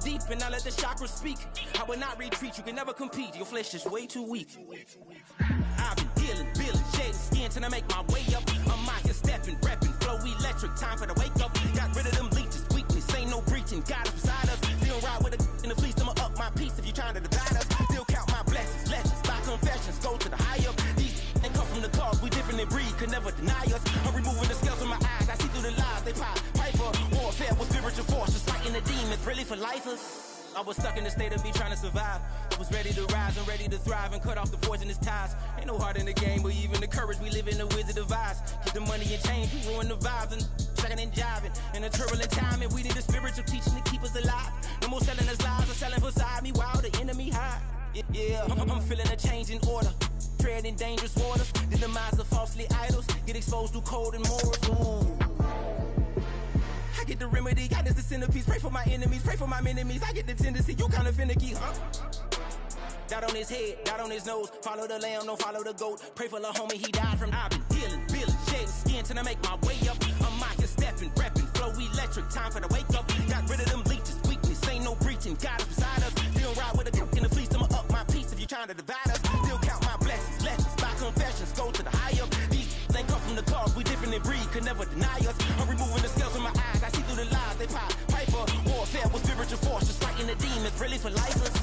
deep and I let the chakras speak. I will not retreat, you can never compete. Your flesh is way too weak. I've been dealing, shedding skin till I make my way up. I'm out here stepping, repping, flow electric, time for the wake up. Got rid of them leeches, weakness, ain't no breaching. God is beside us, still ride with a in the fleece. I'ma up my piece if you trying to divide us. Still count my blessings, lessons, by confessions, go to the high up. These ain't come from the cause, we different in breed, could never deny us. I'm removing the scales from my eyes, I see through the lies they pop. Piper, warfare with spiritual forces, fighting the demons, really for lifers. I was stuck in the state of me trying to survive. I was ready to rise and ready to thrive and cut off the poisonous ties. Ain't no heart in the game, but even the courage we live in the wizard of Oz. Get the money and change, we ruin the vibes and checking and jiving. In a turbulent time, and we need a spiritual teaching to keep us alive. No more selling us lies or selling beside me while the enemy hide. Yeah, I'm feeling a change in order. Treading dangerous waters, the demise of falsely idols. Get exposed through cold and morals. Ooh. I get the remedy, God is the centerpiece. Pray for my enemies, pray for my enemies. I get the tendency, you kinda finicky, huh? Dot on his head, dot on his nose. Follow the lamb, don't follow the goat. Pray for the homie, he died from. I've been dealing, shedding skin till I make my way up. I'm out here stepping, repping, flow electric, time for the wake up. Got rid of them leeches, weakness, ain't no breaching. God is beside us, still ride with a cook in the fleece. I'ma up my piece if you trying to divide us. Still count my blessings, lessons, by confessions, go to the high up. These ain't come from the cause, we different in breed, could never deny us. I'm removing the scales from my eyes, I see through the lies they pop. Piper, warfare with spiritual forces, fighting the demons, really for lifers.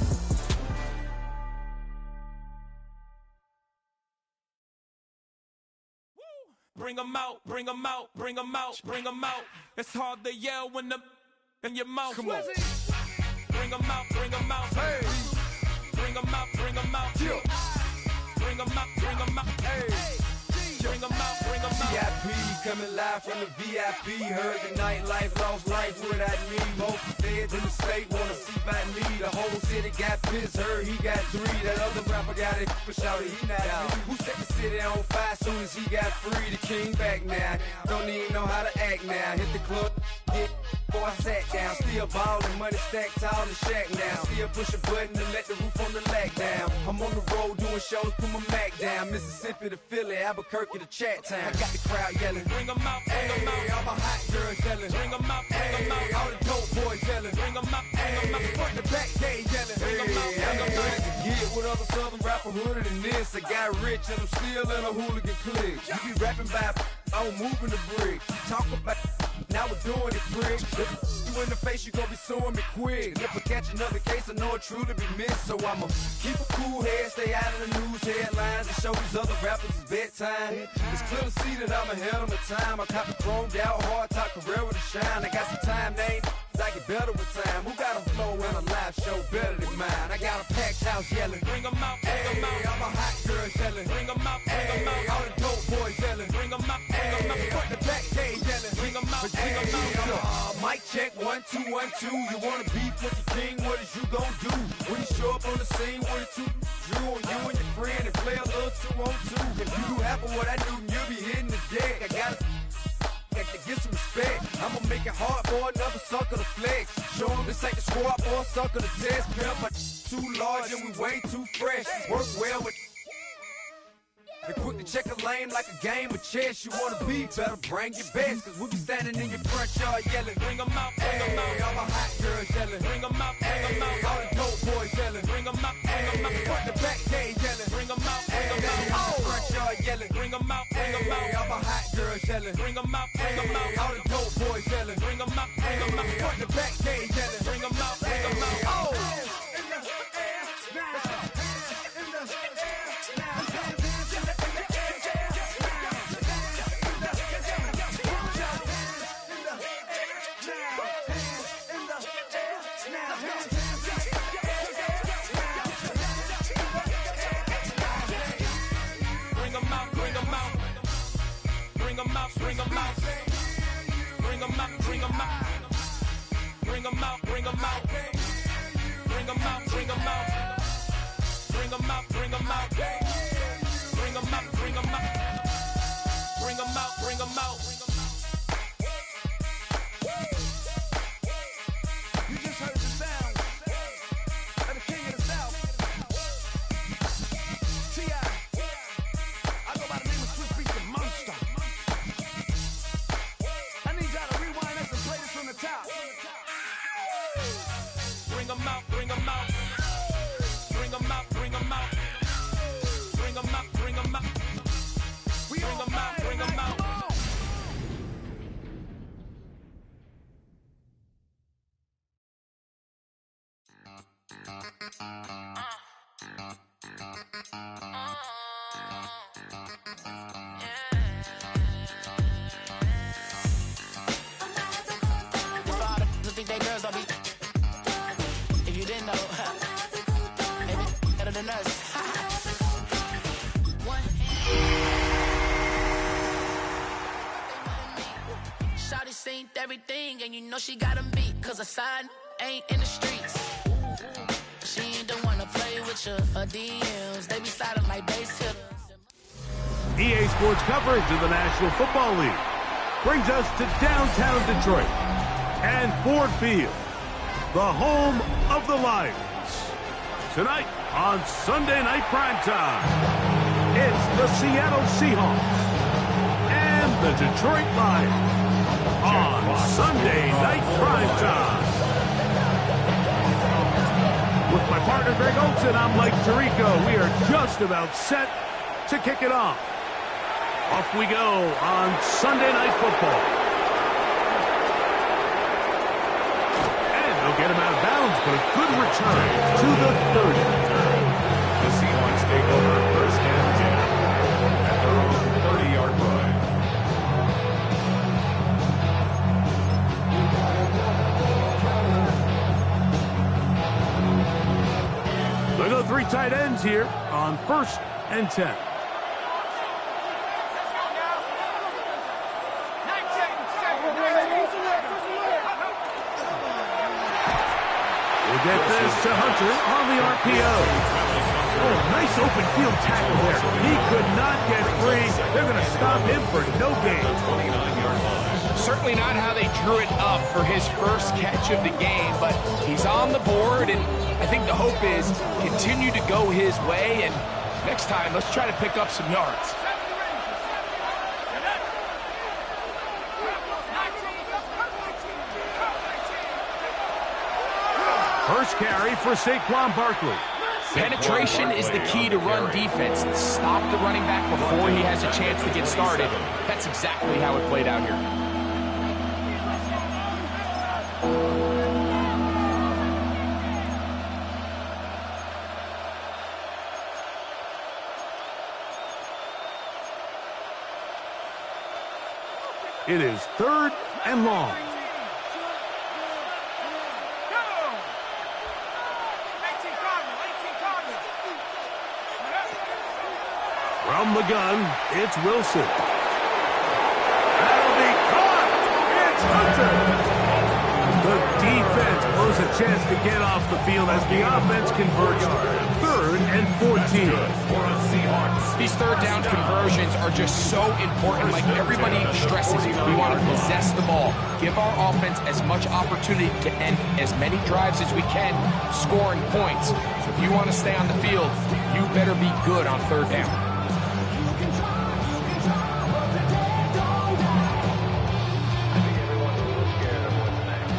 Bring 'em out, bring 'em out, bring 'em out, bring 'em out. It's hard to yell when the in your mouth. Come on. Bring 'em out, bring 'em out. Hey. Bring 'em out, bring 'em out. Yeah. Bring 'em out, bring 'em out. Hey. Bring 'em out, bring 'em out. VIP coming live from the VIP. Heard the nightlife, lost life without me. Both feds in the state wanna see by me. The whole city got pissed, heard he got 3. That other rapper got it, but shouted he not me. Who set the city on fire soon as he got free? The king back now, don't even know how to act now. Hit the club, get before I sat down. Still ballin', money stacked tall in the shack now. Still push a button to let the roof on the lack down. I'm on the road doing shows, put my Mac down. Mississippi to Philly, Albuquerque to Chat Town. I got the crowd yelling, Bring 'em out, bring 'em out. hey, all my hot girls yelling, Bring 'em out, bring 'em hey, out. all the dope boys yelling, Bring 'em out, bring 'em hey, out. front to back, they yelling, Bring 'em out, bring 'em out. to get with other southern rapper hooded than this. I got rich and I'm still in a hooligan clique. You be rapping by, I'm moving the brick. You talk about, now we're doing it, prick. If you in the face, you gon' be suing me quick. If I catch another case, I know it truly be missed. So I'ma keep a cool head, stay out of the news headlines, and show these other rappers it's bedtime. It's clear to see that I'm ahead of my time. I copy chromed out, hard top career with a shine. I got some time, name. I get better with time. Who got a flow and a live show better than mine? I got a packed house yelling, Bring 'em out, bring 'em hey, out. all my hot girls yelling, Bring 'em out, bring 'em hey, all out. the dope boys yelling, Bring 'em out, bring 'em hey, out. front to back, they yelling, Bring 'em out, bring 'em hey, out. mic check, 1 2 1 2. You wanna beef with the king? What is you gon' do when you show up on the scene with a 2 Drew on you and your friend and play a little 2 on 2? If you do half of what I do, you'll be hitting the deck. I gotta to get some respect. I'ma make it hard for another sucker to flex. Show him this ain't the squad for a sucker to test. Pimp, but too large and we way too fresh. Work well with. And quick to check a lane like a game of chess. You wanna be better, bring your best. Cause we be standing in your front yard yelling, Bring 'em out, bring 'em hey, out. all my hot girls yelling, Bring 'em out, bring 'em hey, out. all the dope boys yelling, Bring 'em out, bring 'em hey, out. front to back, they yelling, Bring 'em out, bring 'em hey, out. all the front yard yelling, Bring 'em out, bring 'em hey, out. all my hot girls yelling, Bring 'em out, bring 'em hey, out. all the dope boys yelling, Bring 'em out, bring 'em hey, out. front to back, they yelling, Bring 'em out, bring 'em out. oh. Bring 'em out, bring 'em out. Bring 'em out, bring 'em out. Bring 'em out, bring 'em out. Bring 'em out, bring 'em out. Bring 'em out, bring 'em out. Bring 'em out, bring 'em out. Bring 'em out, bring 'em out. Bring 'em out, bring 'em out. You just heard the sound of the king of the South, T.I. I go by the name of Swiss Beats, the Monster. I need y'all to rewind this and play this from the top. 'em out, bring 'em out. Bring 'em out, bring 'em out. Bring 'em out, bring 'em out. Bring 'em out, bring 'em out. Everything, and you know she got him beat, cause her side ain't in the streets. She ain't the one to play with you. Her DMs, they be sliding like base hitters. EA Sports coverage of the National Football League brings us to downtown Detroit and Ford Field, the home of the Lions. Tonight on Sunday Night Primetime, it's the Seattle Seahawks and the Detroit Lions. On Sunday Night Primetime. With my partner Greg Olsen, I'm Mike Tirico. We are just about set to kick it off. Off we go on Sunday Night Football. And they'll get him out of bounds, but a good return to the 30. The Seahawks take over first and 10 at their own 30-yard line. They go three tight ends here on first and 10. We'll get this to Hunter on the RPO. Oh, nice open field tackle there. He could not get free. They're going to stop him for no gain. 29-yard line. Certainly not how they drew it up for his first catch of the game, but he's on the board, and I think the hope is continue to go his way, and next time, let's try to pick up some yards. First carry for Saquon Barkley. Penetration is the key to run defense. Stop the running back before he has a chance to get started. That's exactly how it played out here. It is third and long. From the gun, it's Wilson. That'll be caught. It's Hunter. The defense blows a chance to get off the field as the offense converts. Third and 14. These third down conversions are just so important. Like everybody stresses, we want to possess the ball. Give our offense as much opportunity to end as many drives as we can, scoring points. So if you want to stay on the field, you better be good on third down.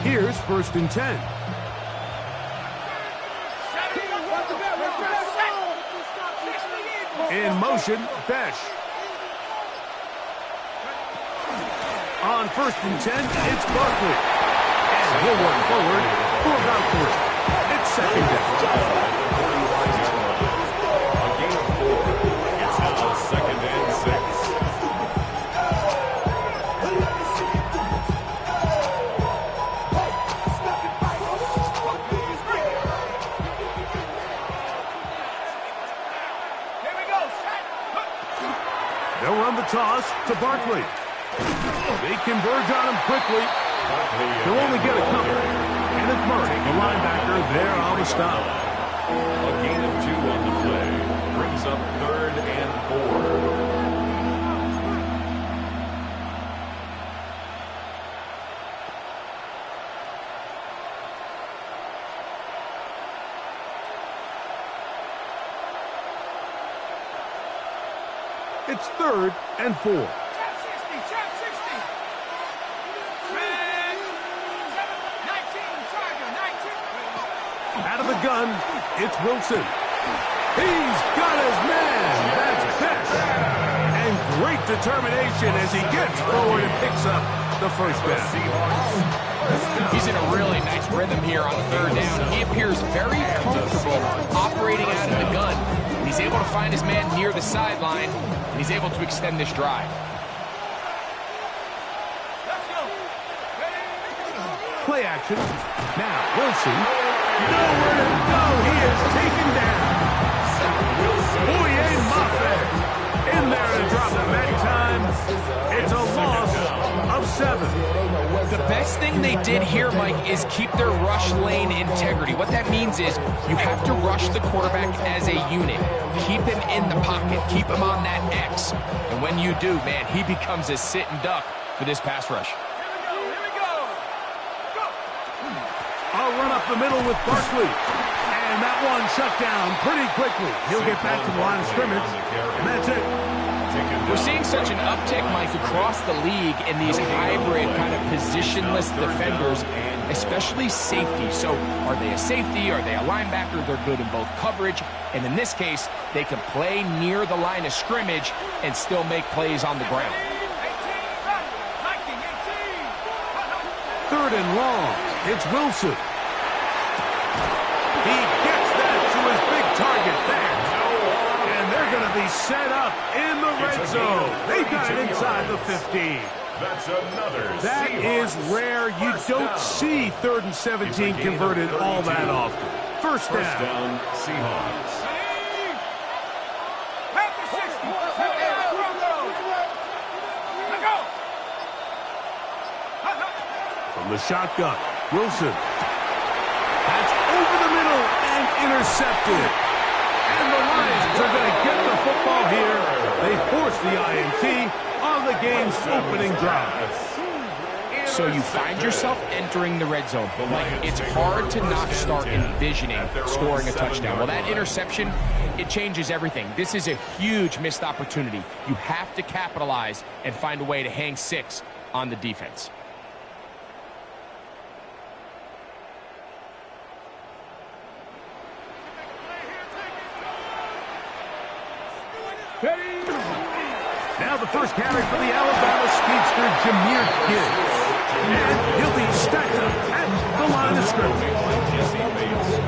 Here's first and 10. In motion, Besh. On first and 10, it's Barkley. And he'll work forward for about 3. It's second down. A gain of 4. It's now second and 6. They'll run the toss to Barkley. They converge on him quickly. He'll only get a couple. Kenneth Murray, the linebacker, there on the stop. A gain of 2 on the play. Brings up third and 4. It's third and 4. Trap 60. Red 7, 19, Charger, 19. of the gun, it's Wilson. He's got his man. That's Besh. And great determination as he gets forward and picks up the first down. He's in a really nice rhythm here on third down. He appears very comfortable operating out of the gun. And he's able to find his man near the sideline, and he's able to extend this drive. Play action. Now, Wilson. Nowhere to go. He is taken down. Boye Mafe in there to drop him. That time, it's a loss of 7. The best thing they did here, Mike, is keep their rush lane integrity. What that means is you have to rush the quarterback as a unit. Keep him in the pocket. Keep him on that X. And when you do, man, he becomes a sitting duck for this pass rush. I'll run up the middle with Barkley. And that one shut down pretty quickly. He'll get back to the line of scrimmage, and that's it. We're seeing such an uptick, Mike, across the league in these hybrid kind of positionless defenders, especially safety. So are they a safety? Are they a linebacker? They're good in both coverage. And in this case, they can play near the line of scrimmage and still make plays on the ground. 3rd and long. It's Wilson. He gets that to his big target there. And they're going to be set up in the red zone. They've got it inside the 15. That is rare. You don't see 3rd and 17 converted all that often. First down. Seahawks. From the shotgun, Wilson. That's over the middle and intercepted. And the Lions are going to get the football here. They force the INT on the game's opening drive. So you find yourself entering the red zone. Like, it's hard to not start envisioning scoring a touchdown. Well, that interception, it changes everything. This is a huge missed opportunity. You have to capitalize and find a way to hang 6 on the defense. Now the first carry for the Alabama speedster, Jahmyr Gibbs. And he'll be stacked up at the line of scrimmage.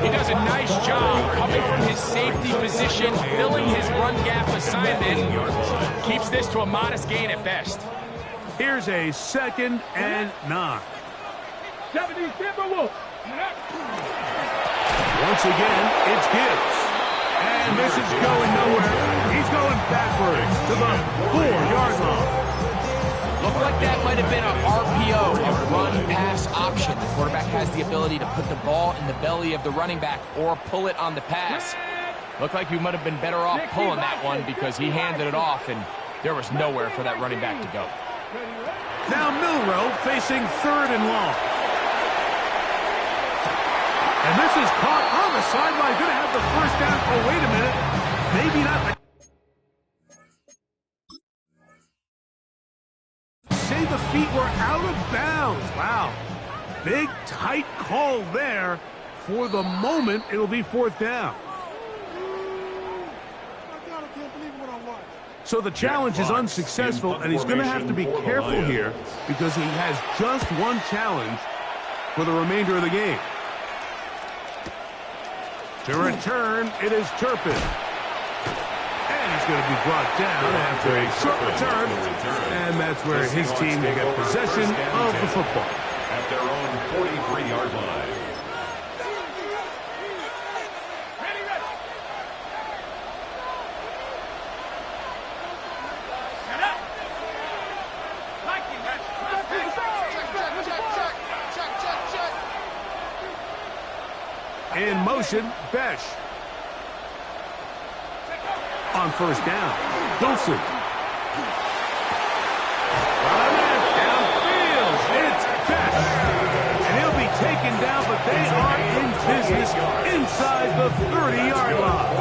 He does a nice job coming from his safety position, filling his run gap assignment. Keeps this to a modest gain at best. Here's a 2nd and 9. Once again, it's Gibbs. And this is going nowhere. He's going backwards to the 4-yard line. Looked like that might have been an RPO, a run-pass option. The quarterback has the ability to put the ball in the belly of the running back or pull it on the pass. Looked like he might have been better off pulling that one because he handed it off, and there was nowhere for that running back to go. Now Milroe facing 3rd and long. And this is caught on the sideline. Going to have the first down. Oh, wait a minute. Maybe not. Say the feet were out of bounds. Wow. Big, tight call there. For the moment, it'll be 4th down. So the challenge is unsuccessful, and he's going to have to be careful here because he has just one challenge for the remainder of the game. To return, it is Turpin. And he's going to be brought down after a short return. And that's where his team will get possession of the football. At their own 43-yard line. In motion, Besh. On first down, Wilson. Downfield, it's Besh. And he'll be taken down, but they are in business inside the 30-yard line.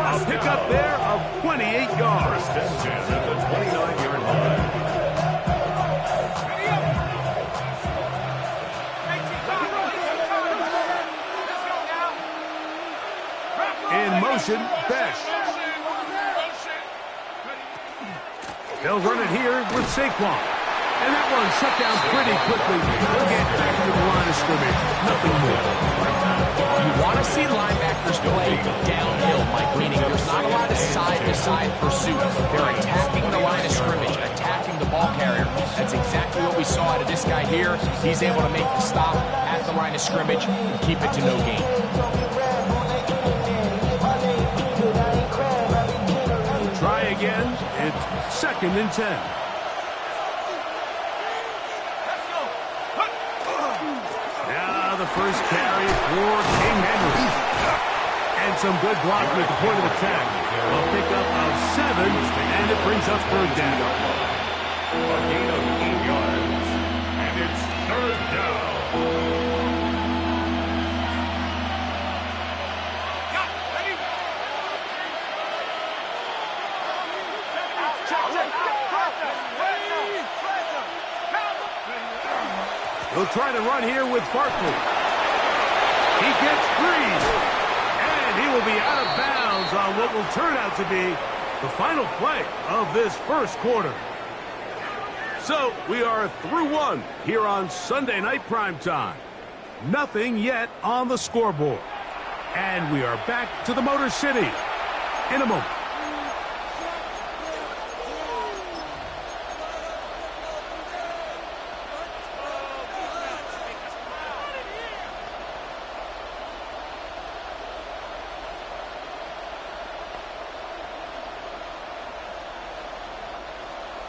A pickup there of 28 yards. At the 29-yard line. motion, Besh. They'll run it here with Saquon. And that one shut down pretty quickly. They'll get back to the line of scrimmage. Nothing more. You want to see linebackers play downhill, Mike, meaning there's not a lot of side-to-side pursuit. They're attacking the line of scrimmage, attacking the ball carrier. That's exactly what we saw out of this guy here. He's able to make the stop at the line of scrimmage and keep it to no gain. Try again. It's 2nd and 10. The first carry for King Henry. And some good blocking at the point of attack. A pickup of 7, and it brings up 3rd down. A gain of 8 yards, and it's 3rd down. He'll try to run here with Barkley. He gets 3. And he will be out of bounds on what will turn out to be the final play of this first quarter. So we are through 1 here on Sunday Night Primetime. Nothing yet on the scoreboard. And we are back to the Motor City in a moment.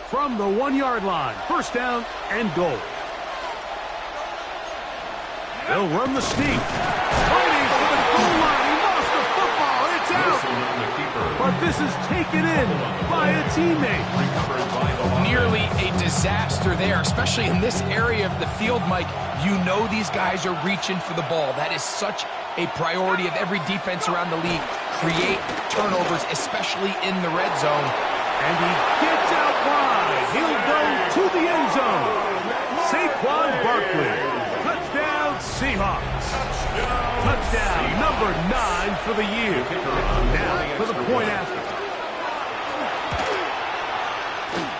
From the 1-yard line, 1st down and goal. They'll run the sneak. Fighting for the goal line. He lost the football. It's out. But this is taken in by a teammate. Nearly a disaster there, especially in this area of the field, Mike. You know these guys are reaching for the ball. That is such a priority of every defense around the league. Create turnovers, especially in the red zone. And he gets out wide. He'll go to the end zone. Saquon Barkley. Touchdown, Seahawks. Touchdown number 9 for the year. Now for the point after.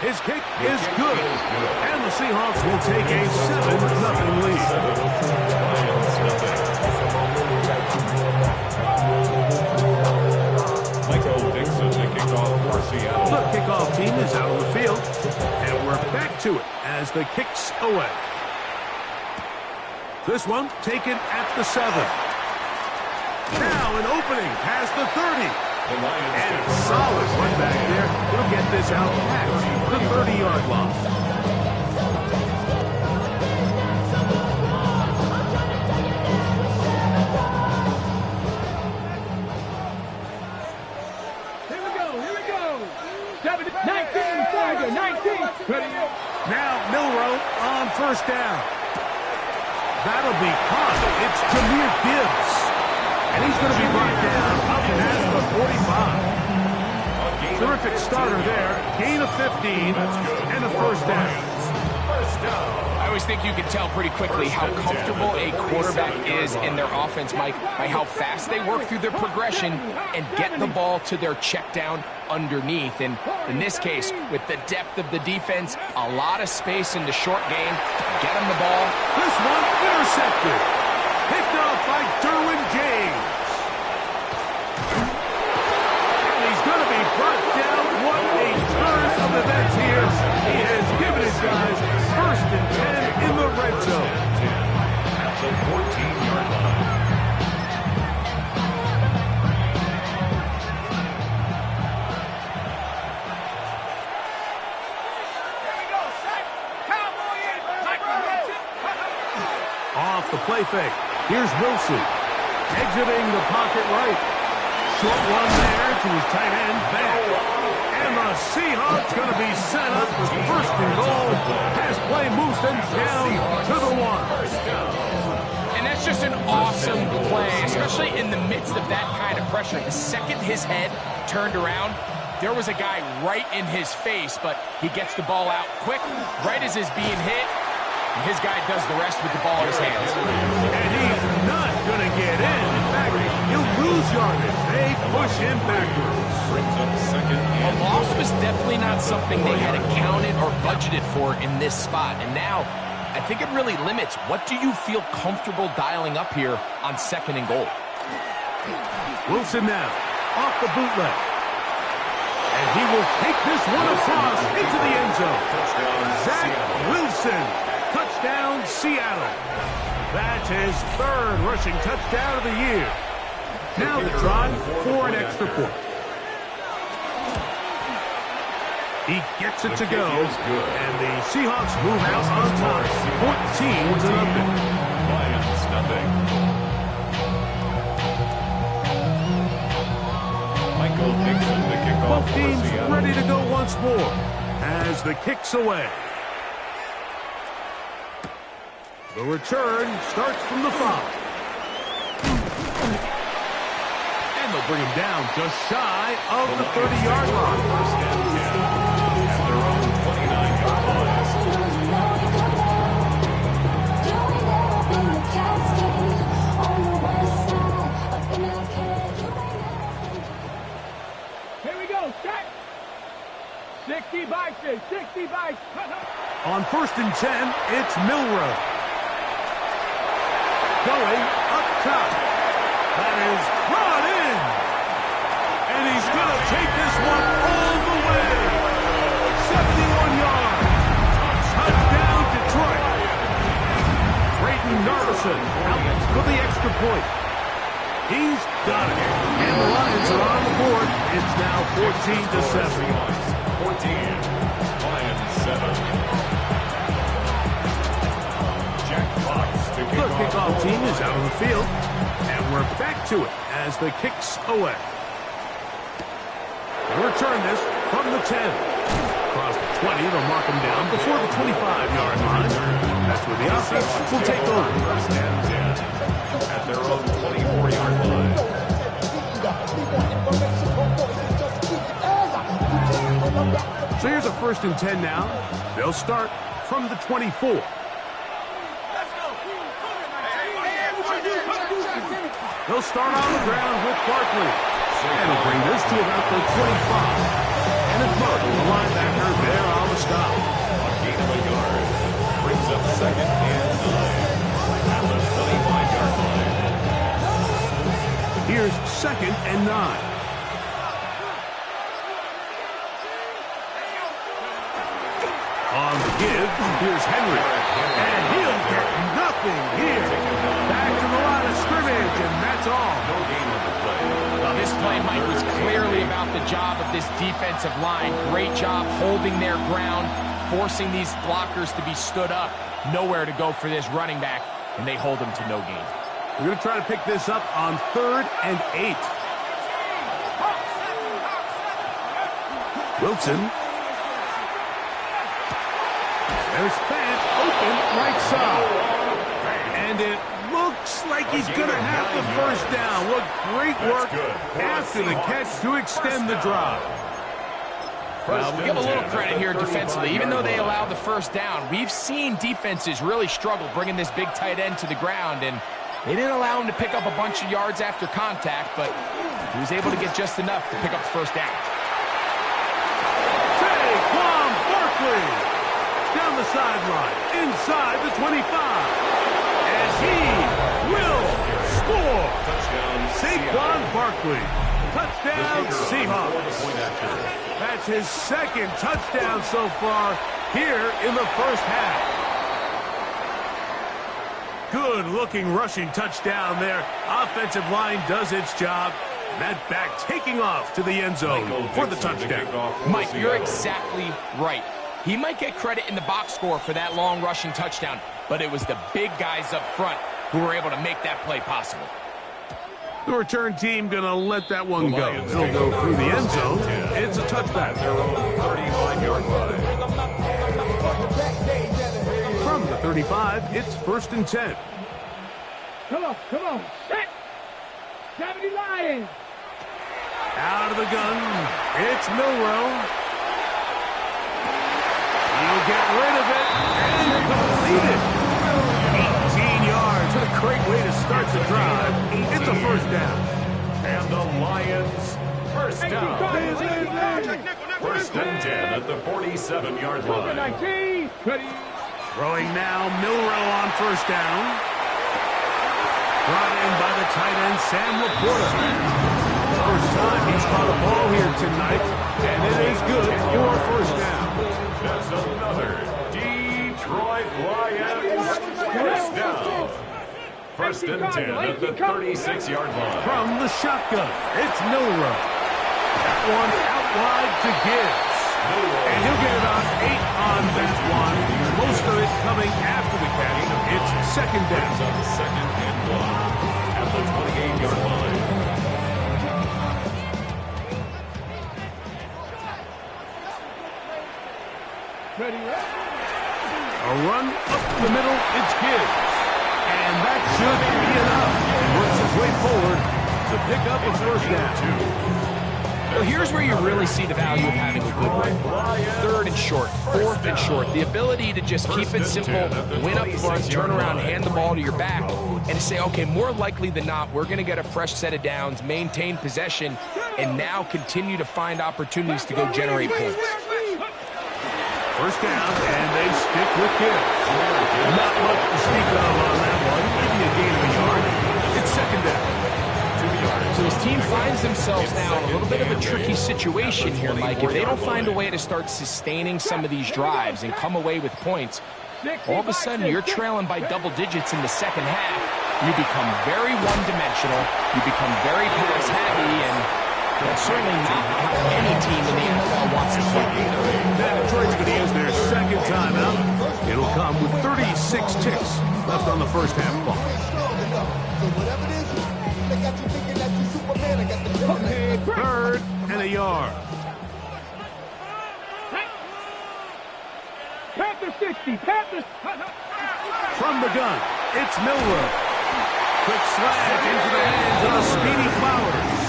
His kick is good. And the Seahawks will take a 7-0 lead. The kickoff team is out on the field, and we're back to it as the kicks away. This one taken at the 7. Now an opening past the 30. And a solid run back there. He'll get this out past the 30-yard line. Now Milroe on 1st down. That'll be caught. It's Jahmyr Gibbs. And he's going to be brought down up past the 45. Terrific starter there. Gain of 15 and a 1st down. I always think you can tell pretty quickly how comfortable a quarterback is in their offense, Mike, by how fast they work through their progression and get the ball to their check down underneath. And in this case, with the depth of the defense, a lot of space in the short game. Get him the ball. This one intercepted. Picked off by Derwin James. And he's going to be brought down. What a turn of events here. He has given his guys 1st and 10 in the red zone. At the 14-yard line. Off the play fake. Here's Wilson. Exiting the pocket right. Short one there to his tight end, back. And the Seahawks going to be set up with 1st and goal. Pass play moves them down to the 1. And that's just an awesome play, especially in the midst of that kind of pressure. The second his head turned around, there was a guy right in his face, but he gets the ball out quick, right as he's being hit. His guy does the rest with the ball in his hands. And he's not going to get in. In fact, he'll lose yardage. They push him backwards. Brings up second A and loss was definitely not something they had accounted or budgeted for in this spot. And now, I think it really limits. What do you feel comfortable dialing up here on second and goal? Wilson now, off the bootleg. And he will take this one across into the end zone. Zach Wilson, touchdown Seattle. That's his third rushing touchdown of the year. Now the drive for an extra point. He gets it to go, and the Seahawks move out on top, 14-0. Lions nothing. Michael Dixon, the kickoff. Both teams ready to go once more as the kick's away. The return starts from the 5. And they'll bring him down just shy of the 30-yard line. First and 10 at their own 29-yard line. Here we go, set. 60 bikes, 60 bikes. On first and 10, it's Milroe. Going up top. That is brought in. And he's going to take this one all the way. 71 yards. Touchdown, Detroit. Brayden Narveson out for the extra point. He's got it. And the Lions are on the board. It's now 14-7. 14. Lions 7. Jack Fox, the kickoff team is out on the field, and we're back to it as the kick's away. They'll return this from the 10. Across the 20, they'll mark him down before the 25-yard line. That's where the offense will take over. First and 10 at their own 24-yard line. So here's a first and 10 now. They'll start from the 24. They'll start on the ground with Barkley. And he'll bring this to about the 25. And it's Burke, the linebacker, there on the stop. A gain of a yard. Brings up second and 9 at the 25-yard line. Here's second and 9. On the give, here's Henry. And he'll get nothing here. Back to the line of scrimmage, and that's all. No gain on the play. Well, this play, Mike, was clearly about the job of this defensive line. Great job holding their ground, forcing these blockers to be stood up. Nowhere to go for this running back, and they hold him to no gain. We're going to try to pick this up on 3rd and 8. Wilson. There's Fant open right side. And it looks like he's going to have the first down. What great work after the catch to extend the drive. Well, we give a little credit here defensively. Even though they allowed the first down, we've seen defenses really struggle bringing this big tight end to the ground, and they didn't allow him to pick up a bunch of yards after contact, but he was able to get just enough to pick up the first down. Saquon Barkley down the sideline, inside the 25. And he will score. Saquon Barkley. Touchdown, Seahawks. That's his second touchdown so far here in the first half. Good-looking rushing touchdown there. Offensive line does its job. That back taking off to the end zone for the touchdown. Mike, you're exactly right. He might get credit in the box score for that long rushing touchdown, but it was the big guys up front who were able to make that play possible. The return team going to let that one go. He'll go through the end zone. It's a touchback. Their own 35-yard line. From the 35, it's 1st and 10. Come on, set. 70 Lions. Out of the gun, it's Milroe. He'll get rid of it and complete it. 18 yards. What a great way to start the drive. It's a first down. And the Lions first down. First and 10 at the 47-yard line. Throwing now, Milroe on first down. Brought in by the tight end, Sam Laporta. First time he's caught a ball here tonight, and it is good for first down. That's another Detroit Lions first down. First and 10 at the 36-yard line. From the shotgun, it's Milroe. That one out wide to Gibbs. And he'll get about 8 on that one. Most of it coming after the catch. It's second down. On second and 1 at the 28-yard line. A run up the middle, it's Gibbs. And that should be enough. Works his way forward to pick up a first down. Well, here's where you really see the value of having a good run. Third and short, fourth and short. The ability to just keep it simple, win up front, turn around, hand the ball to your back, and to say, okay, more likely than not, we're going to get a fresh set of downs, maintain possession, and now continue to find opportunities to go generate points. First down, and they stick with Gibbs. Not much to speak of on that one. Maybe a gain of a yard. It's second down. So his team finds themselves now in a little bit of a tricky situation here, Mike. If they don't find a way to start sustaining some of these drives and come away with points, all of a sudden you're trailing by double digits in the second half. You become very one-dimensional. You become very pass-heavy, and that's certainly not how any team in the NFL wants to play. Detroit's going to use their second timeout. It'll come with 36 ticks left on the first half clock. Third and a yard. Panther 60, Panthers. From the gun, it's Milroe. Quick slash into the hands of the speedy Flowers.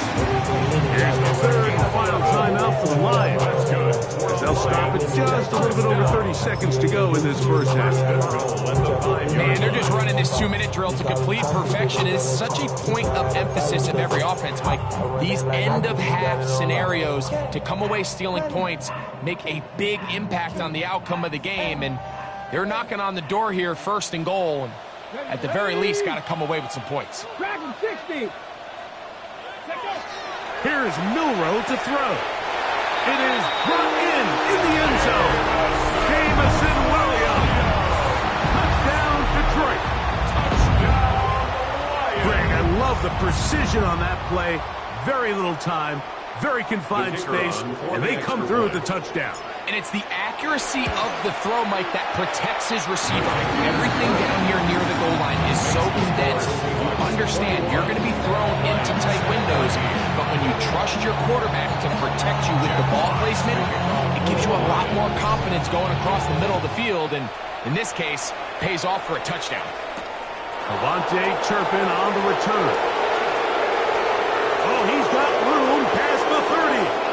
Here's the third and final timeout for the Lions. They'll stop it just a little bit over 30 seconds to go in this first half. Man, they're just running this 2-minute drill to complete perfection. It's such a point of emphasis of every offense, Mike. These end-of-half scenarios to come away stealing points make a big impact on the outcome of the game, and they're knocking on the door here, first and goal, and at the very least, got to come away with some points. Dragon 60. Here's Milroe to throw. It is brought in the end zone. Jamison Williams. Touchdown, Detroit. Greg, I love the precision on that play. Very little time, very confined space, and they come through with the touchdown. And it's the accuracy of the throw, Mike, that protects his receiver. Everything down here near the goal line is so condensed. You understand you're going to be thrown into tight windows, but when you trust your quarterback to protect you with the ball placement, it gives you a lot more confidence going across the middle of the field, and in this case, pays off for a touchdown. Avante Turpin on the return. Oh, he's got room past the 30.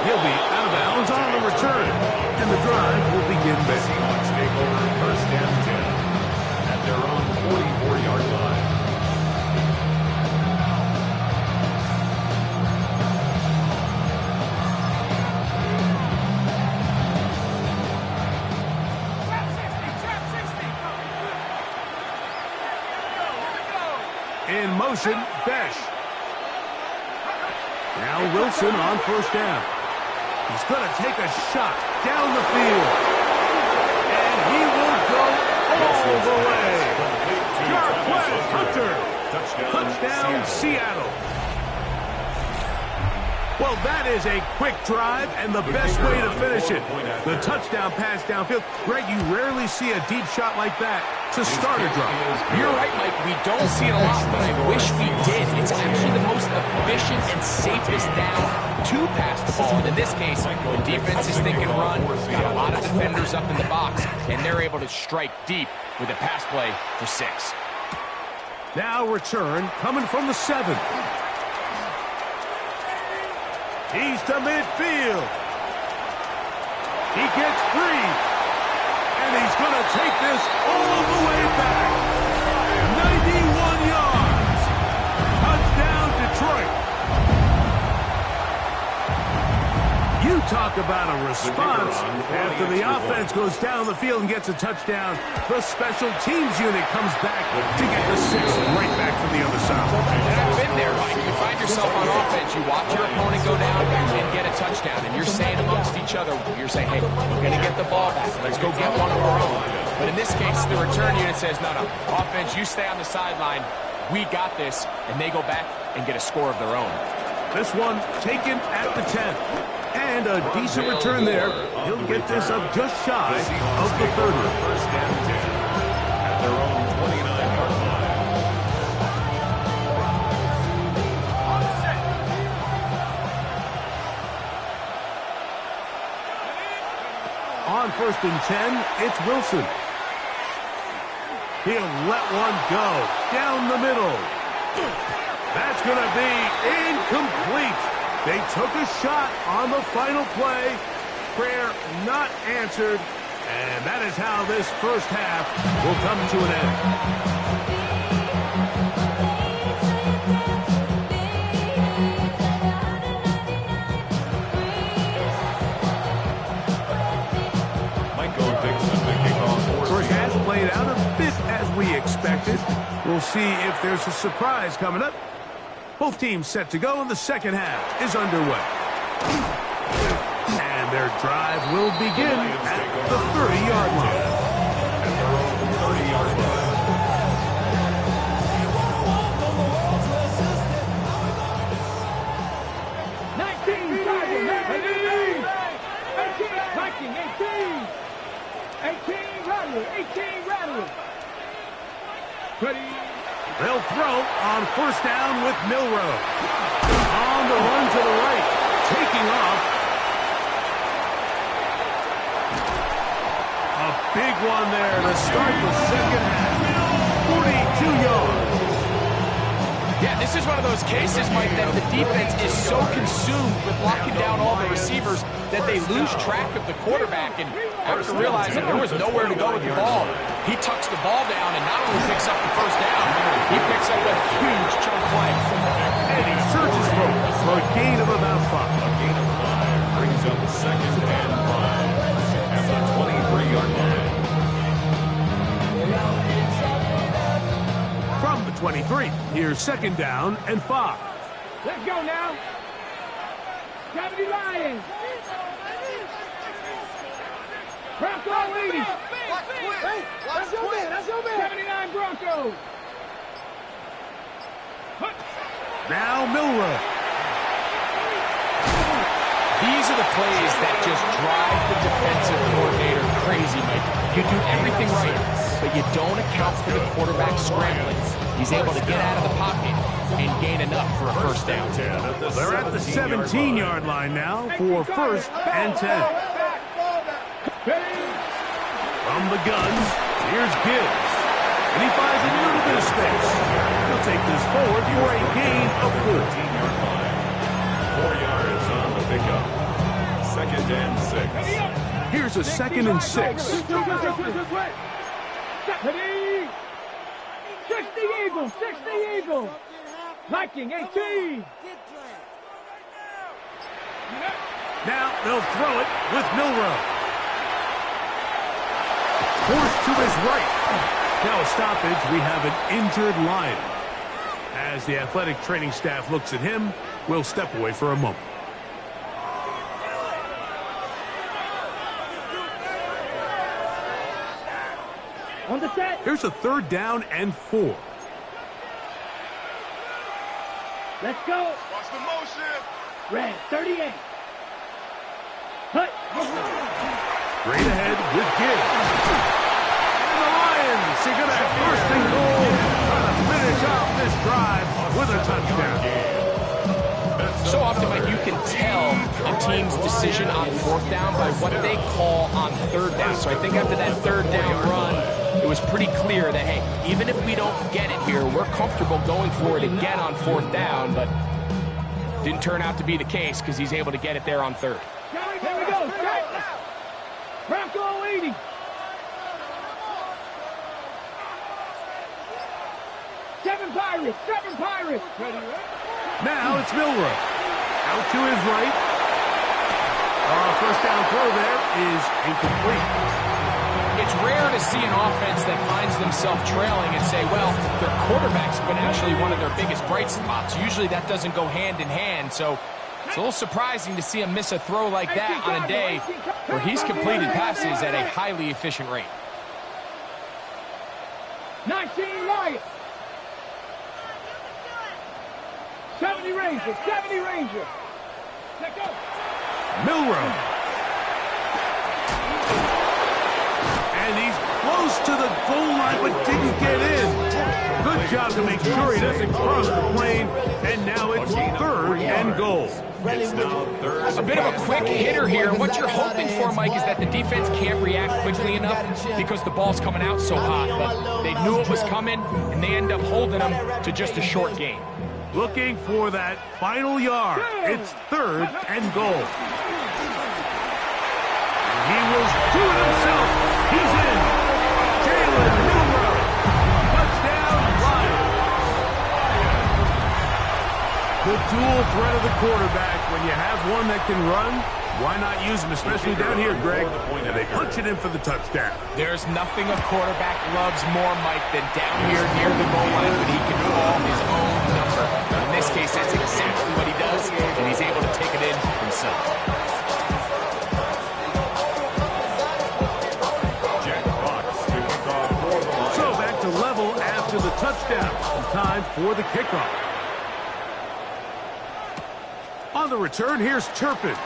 He'll be out of bounds on the return, and the drive will begin there. Seahawks take over first and 10 at their own 44-yard line. In motion, Besh. Now Wilson on first down. He's going to take a shot down the field. And he will go all the way. Jarquez Hunter. Touchdown, Seattle. Well, that is a quick drive and the best way to finish it. The touchdown pass downfield. Greg, you rarely see a deep shot like that to start a drive. You're right, Mike. We don't see it a lot, but I wish we did. It's actually the most efficient and safest down to pass the ball. And in this case, the defense is thinking run, got a lot of defenders up in the box, and they're able to strike deep with a pass play for 6. Now return coming from the 7. He's to midfield. He gets free. And he's going to take this all the way back. 91 yards. Touchdown, Detroit. talk about a response. After the offense goes down the field and gets a touchdown, the special teams unit comes back to get the 6 right back from the other side. And I've been there, Mike. You find yourself on offense, you watch your opponent go down and get a touchdown, and you're saying amongst each other, you're saying, hey, we're going to get the ball back. Let's go get one of our own. But in this case, the return unit says, no, offense, you stay on the sideline. We got this, and they go back and get a score of their own. This one taken at the 10. And a decent return there. He'll get this up just shy of the 30. First and 10 at their own 29-yard line. On 1st and 10, it's Wilson. He'll let one go down the middle. That's going to be incomplete. They took a shot on the final play. Prayer not answered. And that is how this first half will come to an end. Michael Dixon, the kickoff. First half played out a bit as we expected. We'll see if there's a surprise coming up. Both teams set to go, and the second half is underway. And their drive will begin at the 30-yard line. At their own 30-yard line. They'll throw on 1st down with Milroe. On the run to the right, taking off. A big one there to start the second half. 42 yards. Yeah, this is one of those cases, Mike, that the defense is so consumed with locking down all the receivers that they lose track of the quarterback. And after realizing there was nowhere to go with the ball, he tucks the ball down and not only picks up the 1st down, he picks up a huge chunk play. And he searches for a gain of about 5. A gain of 5 brings up 2nd and 5 at the 23-yard line. From the 23, here's 2nd down and 5. Let's go now. Gravity Lions. Bronco 80. Hey, that's your man. That's your man. 79 Broncos. Now Milroe. These are the plays that just drive the defensive coordinator crazy, Mike. You do everything right, but you don't account for the quarterback scrambling. He's able to get out of the pocket and gain enough for a 1st down. They're at the 17-yard line now for 1st and 10. From the guns, here's Gibbs. And he finds a little bit of space. He'll take this forward for a gain of 14-yard line. 4 yards on the pickup. 2nd and 6. Here's a 2nd and 6. 60 Eagles, 60 Eagles. Viking 18. Now they'll throw it with Milroe. Forced to his right. Now a stoppage, we have an injured Lion. As the athletic training staff looks at him, we'll step away for a moment. On the set. Here's a 3rd down and 4. Let's go. Watch the motion. Red 38. Hut. Straight ahead with Gibbs. And the Lions are going to have 1st and goal. Trying to finish off this drive with a touchdown. So often, Mike, you can tell a team's decision on 4th down by what they call on 3rd down. So I think after that 3rd down run, it was pretty clear that, hey, even if we don't get it here, we're comfortable going for it again on 4th down, but didn't turn out to be the case because he's able to get it there on 3rd. Here we go. Bronco 80. Seven Pirates. Ready? Now it's Milroe. Out to his right. First down throw there is incomplete. It's rare to see an offense that finds themselves trailing and say, well, their quarterback's been actually one of their biggest bright spots. Usually that doesn't go hand in hand, so it's a little surprising to see him miss a throw like that on a day where he's completed passes at a highly efficient rate. 19 Lions. 70 Rangers, 70 Rangers. Let go. Milroe. And he's close to the goal line, but didn't get in. Good job to make sure he doesn't cross the plane. And now it's 3rd and goal. It's now 3rd. A bit of a quick hitter here. What you're hoping for, Mike, is that the defense can't react quickly enough because the ball's coming out so hot. But they knew it was coming, and they end up holding them to just a short gain. Looking for that final yard. It's 3rd and goal. He will do it himself. He's in. Jalen Milroe. Touchdown, Lions. The dual threat of the quarterback. When you have one that can run, why not use him, especially down here, Greg? And they punch it in for the touchdown. There's nothing a quarterback loves more, Mike, than down here near the goal line when he can call his own number. In this case, that's exactly what he does, and he's able to take it in himself. So back to level after the touchdown. Time for the kickoff. On the return, here's Turpin.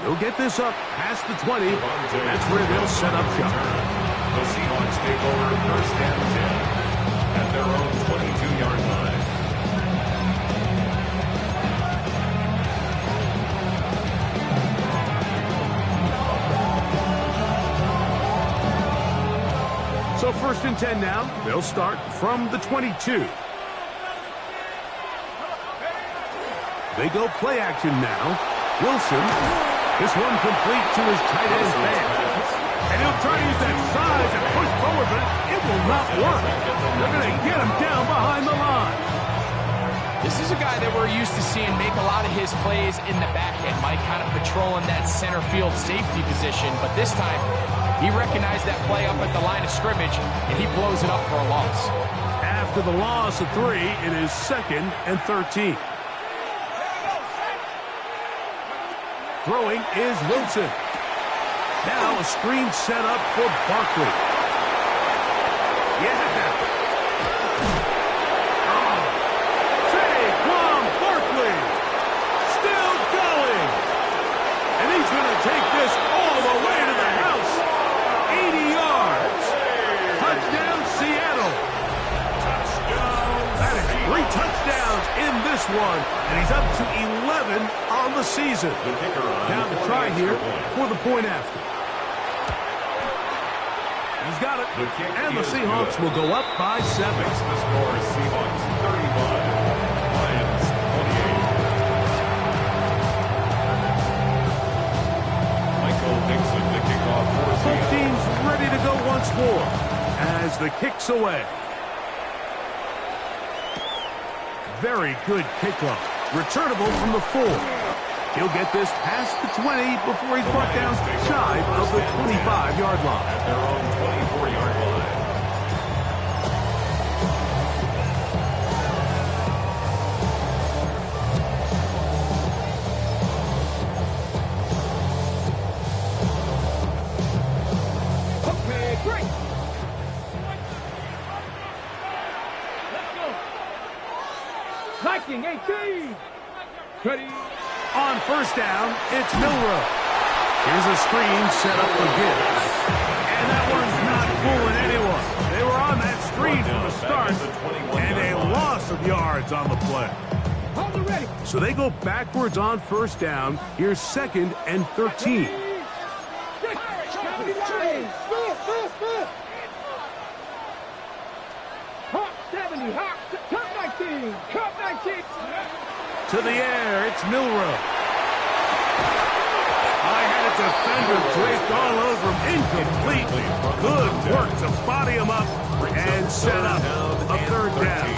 He'll get this up past the 20. That's where they'll set up shop. The Seahawks take over 1st and 10 at their own 22-yard line. So 1st and 10 now. They'll start from the 22. They go play action now. Wilson. This one complete to his tight end Fan. And he'll try to use that size and push forward, but it will not work. They're going to get him down behind the line. This is a guy that we're used to seeing make a lot of his plays in the back end, Mike, kind of patrolling that center field safety position. But this time, he recognized that play up at the line of scrimmage, and he blows it up for a loss. After the loss of 3, it is 2nd and 13. Throwing is Wilson. Now a screen set up for Barkley. Yeah. Oh. Saquon Barkley. Still going. And he's going to take this all the way to the house. 80 yards. Touchdown, Seattle. That is 3 touchdowns in this one. And he's up to 11 on the season. Now the try here for the point after. He's got it. And the Seahawks will go up by 7. The score is Seahawks 35, Lions 28. Michael Dixon, the kickoff for Both Seattle. teams ready to go once more as the kick's away. Very good kickoff. Returnable from the 4. He'll get this past the 20 before he's brought down shy of the 25-yard line. At their own 24-yard line. Okay, great. Let's go. Viking 18. Ready. On 1st down, it's Milroe. Here's a screen set up for Gibbs. And that one's not fooling anyone. They were on that screen from the start, and a loss of yards on the play. Hold it ready. So they go backwards on 1st down. Here's 2nd and 13. 70 Lions. Hawk 70. Hawk. Cup 19. Cup 19. To the air, it's Milroe. I had a defender draped all over him. Incomplete. Good work to body him up and set up a 3rd down.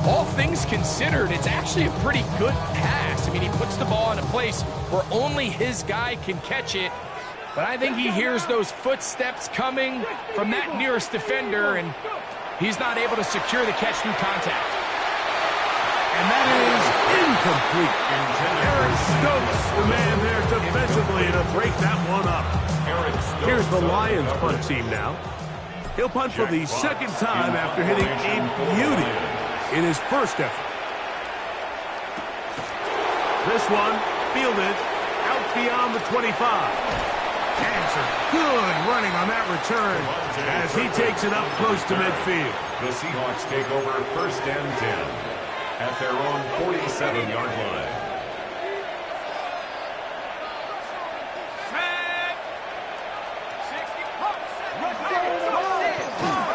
All things considered, it's actually a pretty good pass. I mean, he puts the ball in a place where only his guy can catch it. But I think he hears those footsteps coming from that nearest defender, and he's not able to secure the catch through contact. And that is incomplete. Eric Stokes, the man there defensively to break that one up. Here's the Lions punt team now. He'll punt for the second time after hitting a beauty in his first effort. This one fielded out beyond the 25. And some good running on that return as he takes it up close to midfield. The Seahawks take over 1st and 10 at their own 47-yard line.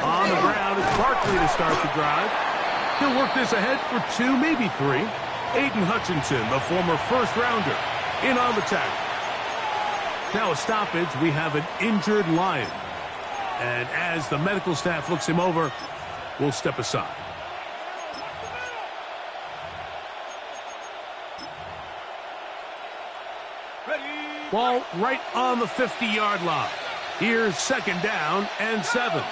On the ground, it's Barkley to start the drive. He'll work this ahead for 2, maybe 3. Aiden Hutchinson, the former first-rounder, in on the tackle. Now a stoppage, we have an injured Lion. And as the medical staff looks him over, we'll step aside. Ball right on the 50-yard line. Here's 2nd down and 7.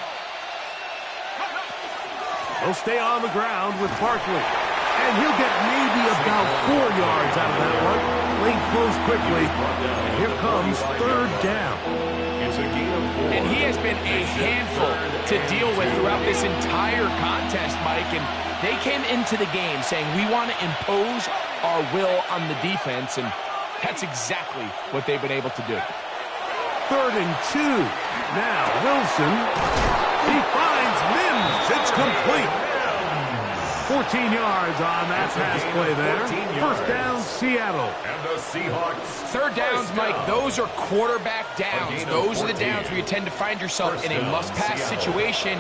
He'll stay on the ground with Barkley. And he'll get maybe about 4 yards out of that one. Lane closed quickly. And here comes 3rd down. And he has been a handful to deal with throughout this entire contest, Mike. And they came into the game saying, we want to impose our will on the defense. And that's exactly what they've been able to do. 3rd and 2. Now Wilson. He finds Mims. It's complete. 14 yards on that pass play there. 1st down, Seattle. And the Seahawks. 3rd downs, Mike, those are quarterback downs. Those are the downs where you tend to find yourself in a must-pass situation,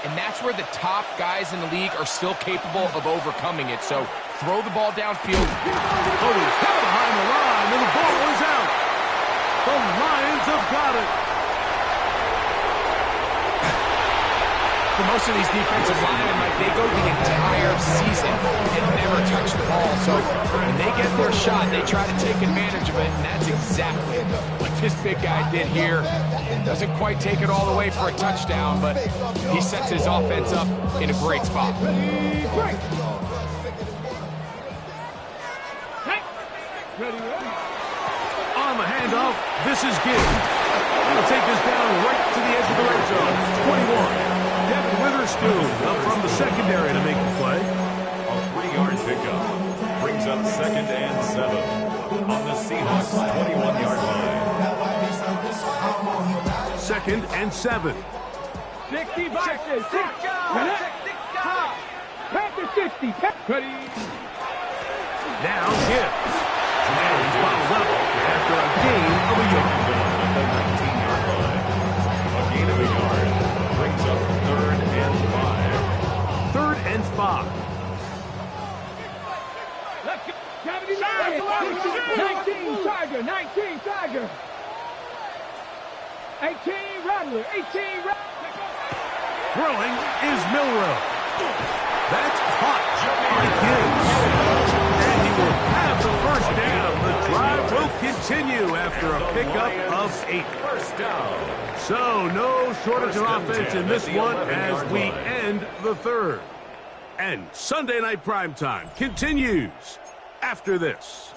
and that's where the top guys in the league are still capable of overcoming it. So throw the ball downfield. Oh, he's hit behind the line, and the ball is out. The Lions have got it. For most of these defensive linemen, Mike, they go the entire season and never touch the ball. So when they get their shot, they try to take advantage of it, and that's exactly what this big guy did here. Doesn't quite take it all the way for a touchdown, but he sets his offense up in a great spot. On the handoff, this is Gibbs. He'll take this down right to the edge of the red zone. 21. Devin Witherspoon up from the secondary to make the play. A 3-yard pickup brings up 2nd and 7 on the Seahawks 21-yard line. 2nd and 7. 60 boxes. 6 Panther 60. Now Gibbs. And he's bottled up after a gain of a yard. The 19-yard line. A gain of a yard brings up 3rd and 5. 3rd and 5. 19 Tiger. 19 Tiger. 18 Rattler. 18 Rattler. Throwing is Milroe. That's caught by Gibbs. And he will have the 1st down. The drive will continue after a pickup of 8. 1st down. So no shortage of offense in this one as we end the 3rd. And Sunday Night Primetime continues after this.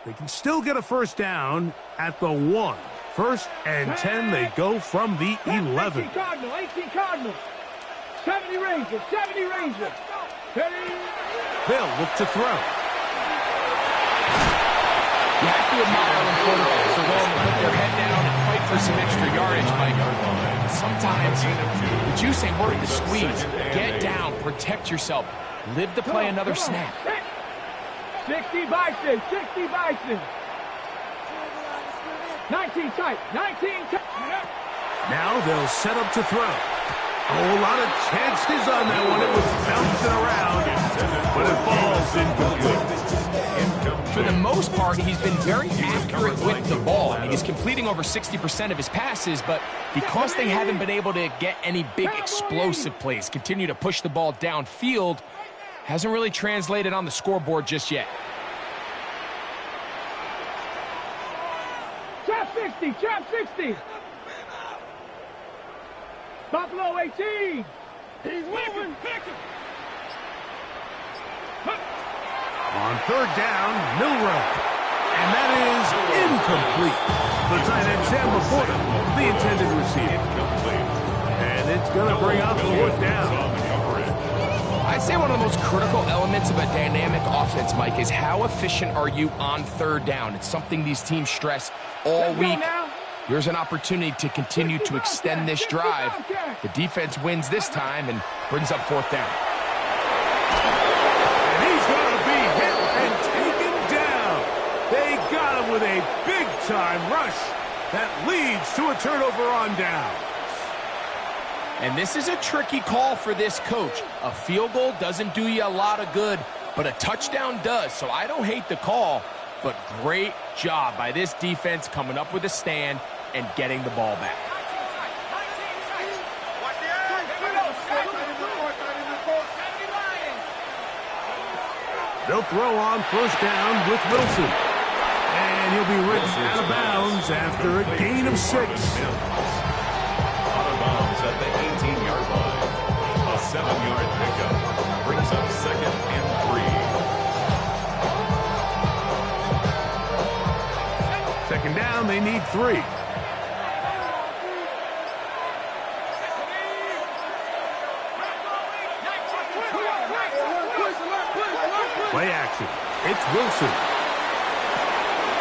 They can still get a 1st down at the 1. 1st and 10, they go from the 11. 18 Cardinal. 18 Cardinal. 70 Ranger. 70 Ranger. They'll look to throw. You have to admire them quarterbacks who are willing to put their head down and fight for some extra yardage, Mike. Sometimes the juice ain't worth the squeeze. Get down, protect yourself, live to play another snap. 60 Bison. 60 Bison. 19 tight. 19 tight. Now they'll set up to throw. A whole lot of chances on that one. It was bouncing around, but it falls incomplete. for the most part, he's been very accurate with the ball. I mean, he's completing over 60% of his passes, but because they haven't been able to get any big explosive plays, continue to push the ball downfield, hasn't really translated on the scoreboard just yet. Trap 60, trap 60. Buffalo 18. He's moving. On third down, Milroe. And that is incomplete. The tight end, Sam Laporta, the intended receiver. And it's going to bring up fourth down. I'd say one of the most critical elements of a dynamic offense, Mike, is how efficient are you on third down. It's something these teams stress all week. Here's an opportunity to continue to extend this drive. The defense wins this time and brings up fourth down. And he's going to be hit and taken down. They got him with a big-time rush that leads to a turnover on down. And this is a tricky call for this coach. A field goal doesn't do you a lot of good, but a touchdown does. So I don't hate the call, but great job by this defense coming up with a stand and getting the ball back. They'll throw on first down with Wilson. And he'll be written out of bounds after a gain of 6. Out of bounds at the 18-yard line. A 7-yard pickup brings up 2nd and 3. Second down, they need 3. Play action. It's Wilson.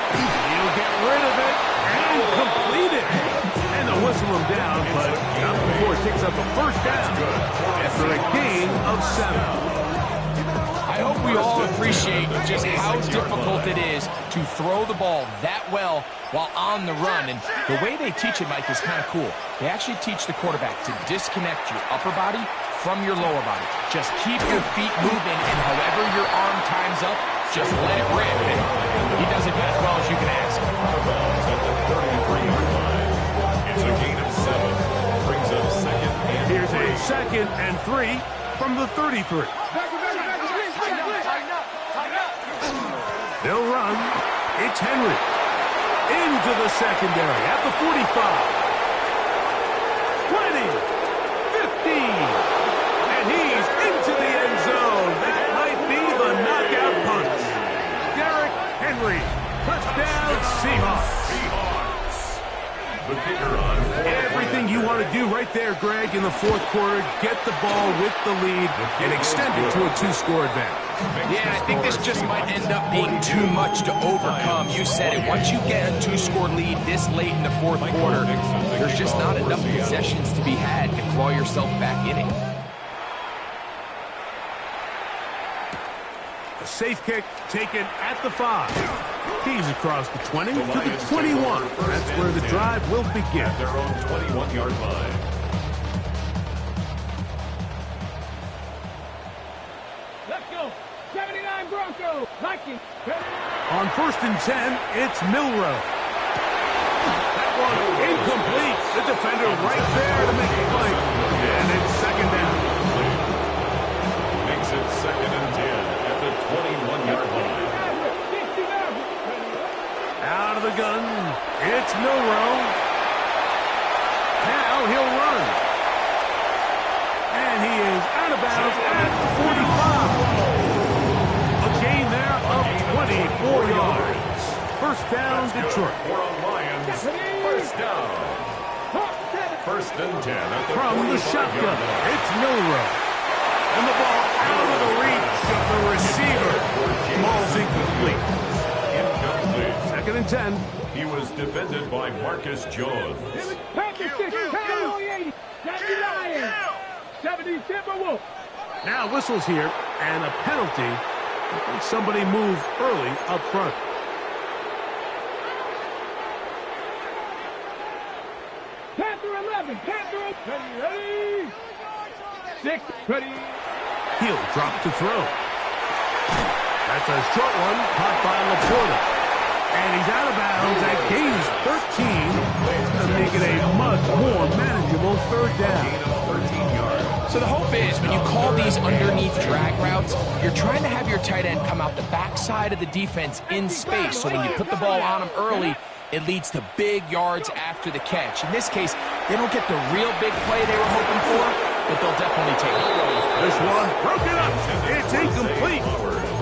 He'll get rid of it and complete it. And they'll whistle him down, but not before he picks up a first down after a gain of 7. I hope we all appreciate just how difficult it is to throw the ball that well while on the run. And the way they teach it, Mike, is kind of cool. They actually teach the quarterback to disconnect your upper body from your lower body. Just keep your feet moving, and however your arm times up, just let it rip. And he does it as well as you can ask. Out of bounds at the 33-yard line. It's a gain of 7. Brings up 2nd and 3. Here's a 2nd and 3 from the 33. They'll run. It's Henry. Into the secondary at the 45. 20. 15. And he's into the end zone. That might be the knockout punch. Derrick Henry. Touchdown, Seahawks. The kicker on. Everything you want to do right there, Greg, in the fourth quarter. Get the ball with the lead and extend it to a 2-score advantage. Yeah, I think this just might end up being too much to overcome. You said it. Once you get a 2-score lead this late in the fourth quarter, there's just not enough possessions to be had to claw yourself back in it. A safe kick taken at the 5. He's across the 20 to the 21. That's where the drive will begin. Their own 21-yard line. Let's go. 79 Broncos. Nike. On 1st and 10, it's Milroe. That one incomplete. The defender right there to make the play. And it's 2nd down. Makes it 2nd and 10 at the 21-yard line. Out of the gun, it's Milroe. Now he'll run. And he is out of bounds at the 45. A gain there of 24 yards. First down, Detroit. For a Lions, first down. 1st and 10 at the From the shotgun, it's Milroe. And the ball out of the reach of the receiver. Ball's incomplete. 2nd and 10. He was defended by Marcus Jones. Panthers 6, Cowboy 80, 70 Lions, 70 Timberwolves. Now whistles here, and a penalty. I think somebody moved early up front. Panther 11, Panther 10, ready, 6, ready. He'll drop to throw. That's a short one caught by Laporta. And he's out of bounds at gain 13 to make it a much more manageable third down. So the hope is when you call these underneath drag routes, you're trying to have your tight end come out the backside of the defense in space. So when you put the ball on him early, it leads to big yards after the catch. In this case, they don't get the real big play they were hoping for, but they'll definitely take it. This one broken up. It's incomplete.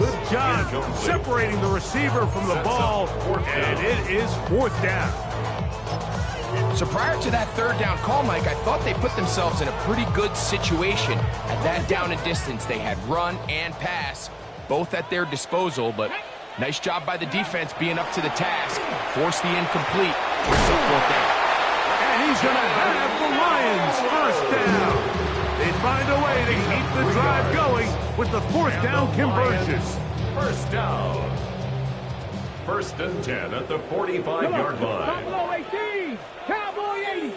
Good job separating the receiver from the ball, and it is fourth down. So prior to that third down call, Mike, I thought they put themselves in a pretty good situation. At that down and distance, they had run and pass, both at their disposal, but nice job by the defense being up to the task. Force the incomplete. Brings up fourth down. And he's going to have the Lions first down. They find a way to keep the drive going with the fourth down conversion. First down. First and 10 at the 45-yard line. Buffalo 18, Cowboy 80.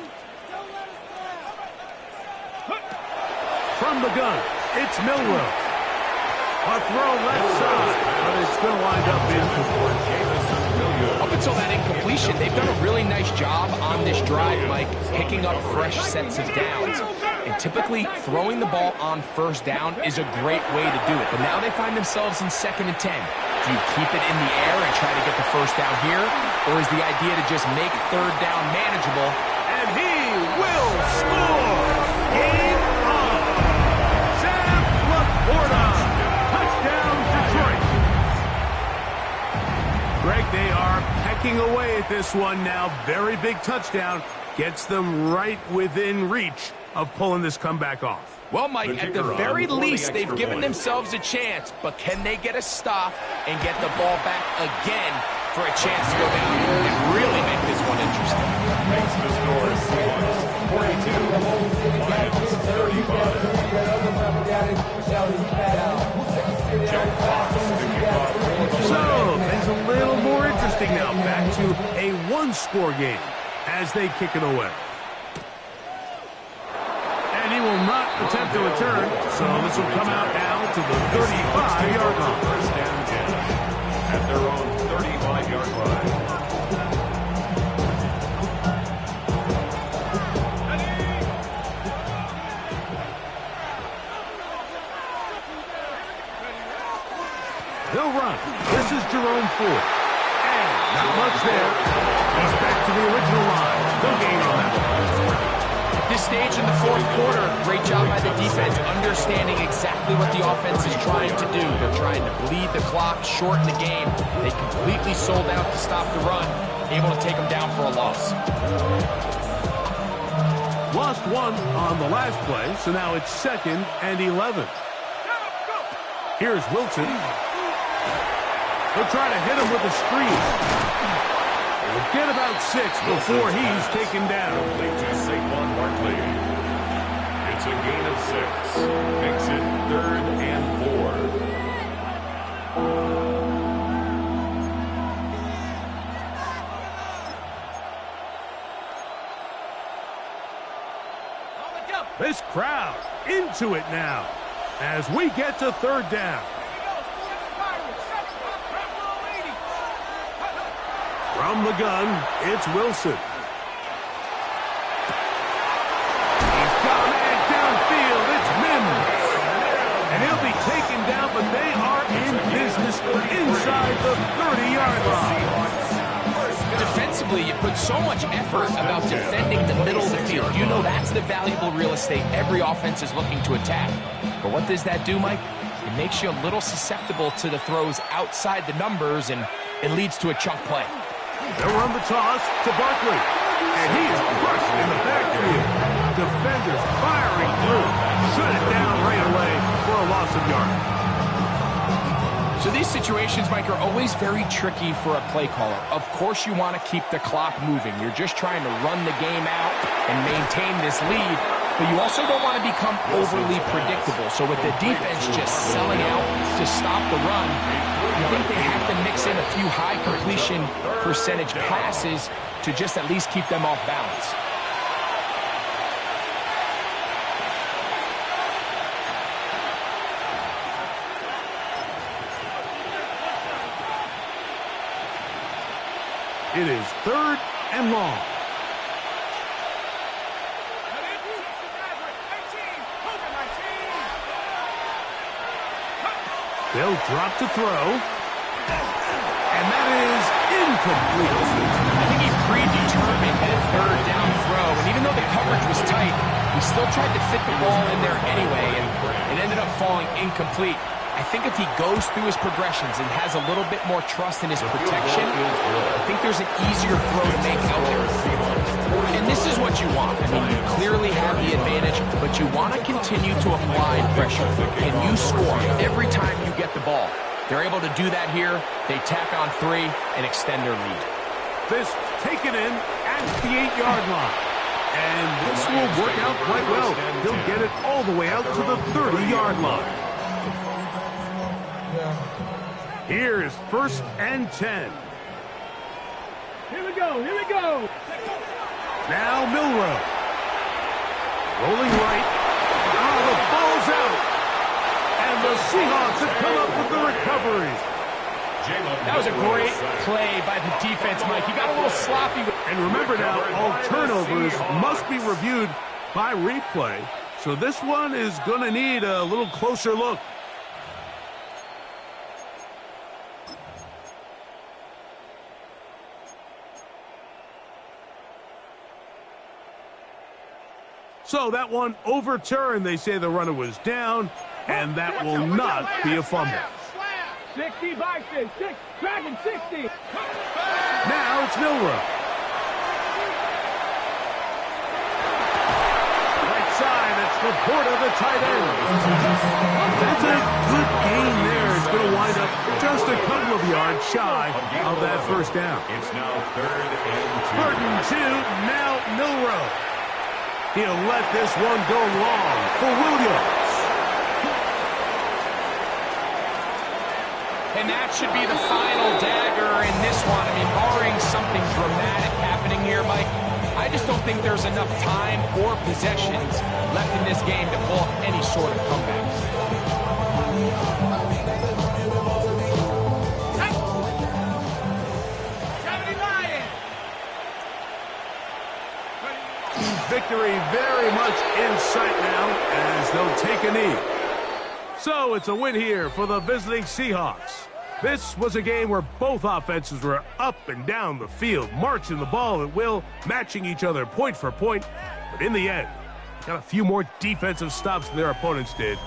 From the gun, it's Millwell. A throw left side, but it's going to wind up incomplete. Up until that incompletion, they've done a really nice job on this drive, Mike, picking up fresh sets of downs. And typically, throwing the ball on first down is a great way to do it. But now they find themselves in 2nd and 10. Do you keep it in the air and try to get the first down here? Or is the idea to just make third down manageable? And he will score! Game on! Sam Laporta! Touchdown, Detroit! Greg, they are pecking away at this one now. Very big touchdown. Gets them right within reach of pulling this comeback off. Well, Mike, at the very least, they've given themselves a chance, but can they get a stop and get the ball back again for a chance to go down and really make this one interesting? Makes the score Seahawks 42, Lions 35. Jeff Fox to kick off. So, things a little more interesting now. Back to a one-score game as they kick it away. And he will not attempt to return, so this will come out now to the 35-yard line. First and 10 at their own 35-yard line. They'll run. This is Jerome Ford. And not much there. He's back to the original line. No gain on that one. At this stage in the fourth quarter, great job by the defense understanding exactly what the offense is trying to do. They're trying to bleed the clock, shorten the game. They completely sold out to stop the run, able to take them down for a loss. Lost one on the last play, so now it's 2nd and 11. Here's Wilson. He'll try to hit him with a screen. He'll get about 6 before he's taken down. To Saquon Barkley. It's a gain of 6. Makes it 3rd and 4. This crowd into it now as we get to 3rd down. From the gun, it's Wilson. He's got a man downfield. It's Mims. And he'll be taken down, but they are in business inside the 30-yard line. Defensively, you put so much effort about defending the middle of the field. You know that's the valuable real estate every offense is looking to attack. But what does that do, Mike? It makes you a little susceptible to the throws outside the numbers, and it leads to a chunk play. They'll run the toss to Barkley. And he is crushed in the backfield. Defenders firing through. Shut it down right away for a loss of yards. So these situations, Mike, are always very tricky for a play caller. Of course you want to keep the clock moving. You're just trying to run the game out and maintain this lead. But you also don't want to become overly predictable. So with the defense just selling out to stop the run, I think they have to mix in a few high completion percentage passes to just at least keep them off balance. It is 3rd and long. They'll drop to throw. And that is incomplete. I think he predetermined that 3rd down throw, and even though the coverage was tight, he still tried to fit the ball in there anyway, and it ended up falling incomplete. I think if he goes through his progressions and has a little bit more trust in his protection, I think there's an easier throw to make out there. And this is what you want. I mean, you clearly have the advantage, but you want to continue to apply pressure. Can you score every time you get the ball? They're able to do that here. They tack on 3 and extend their lead. This taken in at the 8-yard line. And this will work out quite well. They'll get it all the way out to the 30-yard line. Here's 1st and 10. Here we go, here we go. Now Milroe. Rolling right. Oh, the ball's out. And the Seahawks have come up with the recovery. That was a great play by the defense, Mike. You got a little sloppy. And remember now, all turnovers must be reviewed by replay. So this one is going to need a little closer look. So that one overturned. They say the runner was down, and that will not be a fumble. 60 by 6, Dragon 60. Now it's Milroe. Right side, that's the port of the tight end. That's a good gain there. It's going to wind up just a couple of yards shy of that 1st down. It's now 3rd and 2. 3rd and 2, now Milroe. He'll let this one go long for Williams. And that should be the final dagger in this one. I mean, barring something dramatic happening here, Mike, I just don't think there's enough time or possessions left in this game to pull off any sort of comeback. Victory very much in sight now as they'll take a knee. So it's a win here for the visiting Seahawks. This was a game where both offenses were up and down the field, marching the ball at will, matching each other point for point. But in the end, got a few more defensive stops than their opponents did.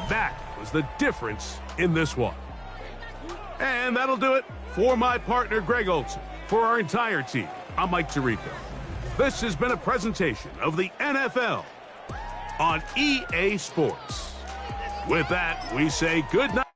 That was the difference in this one. And that'll do it for my partner, Greg Olson. For our entire team, I'm Mike Tirico. This has been a presentation of the NFL on EA Sports. With that, we say good night.